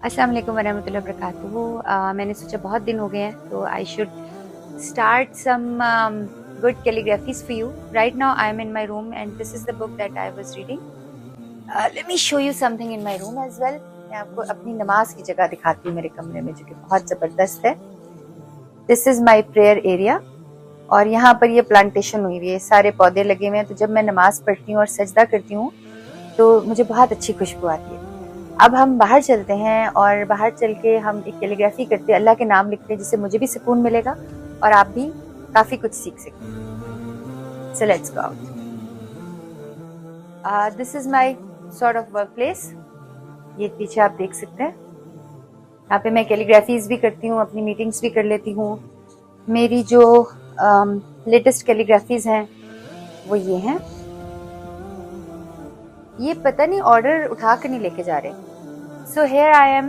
अस्सलाम वालेकुम वरहमतुल्लाहि वबरकातुहू। मैंने सोचा बहुत दिन हो गए हैं तो I should start some good calligraphies for you. Right now I am in my room and this is the book that I was reading. Let me show you something in my room as well. मैं आपको अपनी नमाज की जगह दिखाती हूँ मेरे कमरे में, जो कि बहुत ज़बरदस्त है। This is my prayer area और यहाँ पर ये प्लांटेशन हुई हुई है, सारे पौधे लगे हुए हैं। तो जब मैं नमाज पढ़ती हूँ और सजदा करती हूँ तो मुझे बहुत अच्छी खुशबू आती है। अब हम बाहर चलते हैं और बाहर चल के हम एक कैलीग्राफी करते हैं, अल्लाह के नाम लिखते हैं, जिससे मुझे भी सुकून मिलेगा और आप भी काफ़ी कुछ सीख सकते। So let's go out. This is my sort of work place. ये पीछे आप देख सकते हैं, यहाँ पे मैं कैलीग्राफीज भी करती हूँ, अपनी मीटिंग्स भी कर लेती हूँ। मेरी जो लेटेस्ट कैलीग्राफीज हैं वो ये हैं। ये पता नहीं ऑर्डर उठा कर नहीं लेके जा रहे। So here I am